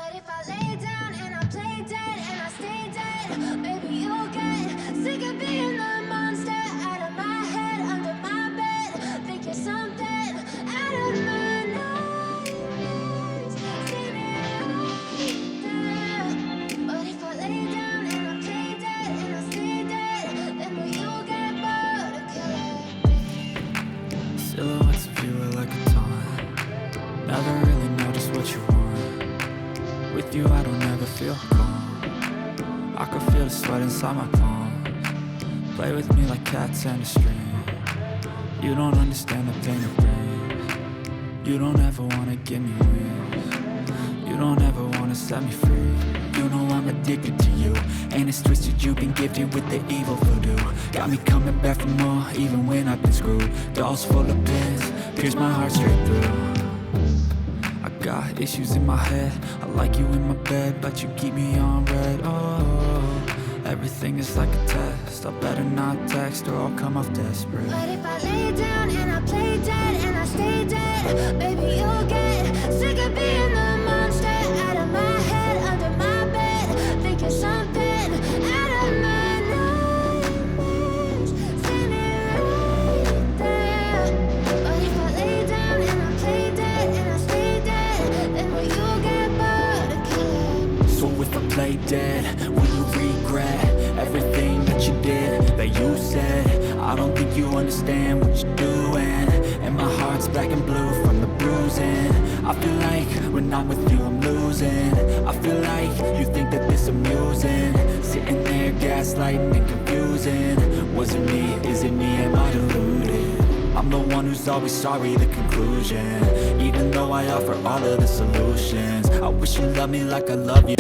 But if I lay down and I play dead and I stay dead, maybe you'll get sick of being the monster out of my head, under my bed. Think you're something out of my nightmares. See me right there. But if I lay down and I play dead and I stay dead, then will you get bored of killing me? Silhouettes of you are like a taunt. Never really know just what you want. With you I don't ever feel calm. I can feel the sweat inside my palms. Play with me like cats and a string. You don't understand the pain it brings. You don't ever wanna give me wings. You don't ever wanna set me free. You know I'm addicted to you, and it's twisted. You've been gifted with the evil voodoo. Got me coming back for more, even when I've been screwed. Dolls full of pins, pierce my heart straight through. I got issues in my head. I like you in my bed, but you keep me on red. Oh, everything is like a test. I better not text or I'll come off desperate. But if I lay down and I play dead and I stay dead, baby you'll get sick of being the monster out of my head, under my bed. Think you're something out of my nightmares. See me right there. But if I lay down and I play dead and I stay dead, then will you get bored of killing me? So if I play dead, will you regret everything that you did, that you said? I don't think you understand what you're doing, and my heart's black and blue from the bruising. I feel like when I'm with you I'm losing. I feel like you think that this amusing, sitting there gaslighting and confusing. Was it me? Is it me? Am I deluded? I'm the one who's always sorry, the conclusion. Even though I offer all of the solutions, I wish you loved me like I love you.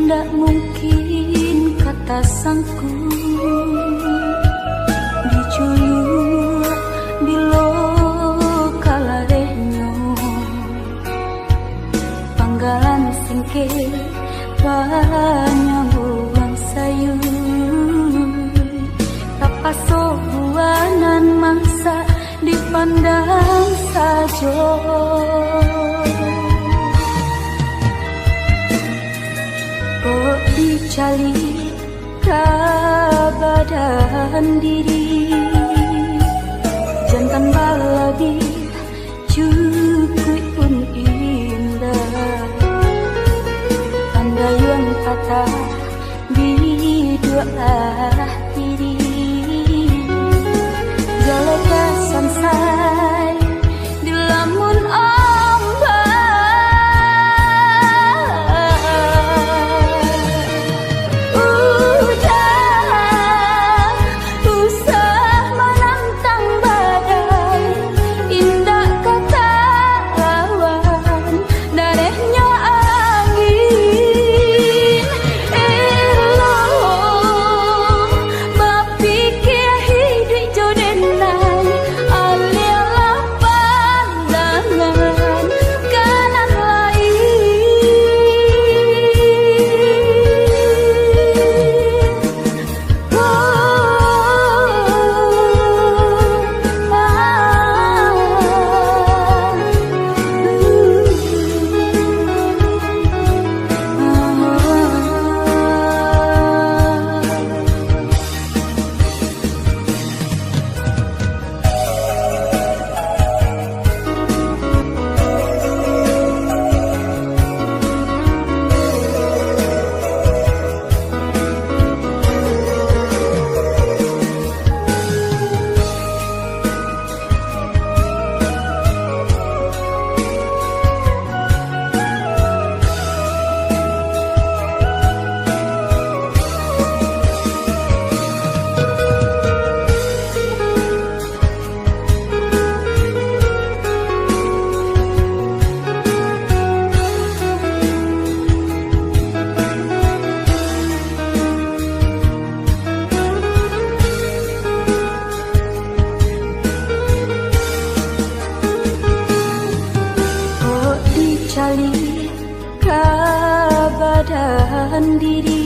Nggak mungkin kata sangku diculur bilo kalarenyo panggalan singke panyambuan sayur tapaso buanan mangsa dipandang sajo. Kok dicali kabadan diri jantan baladi cukup pun indah. Andaian kata di dua diri jaleka sansai di lamun diri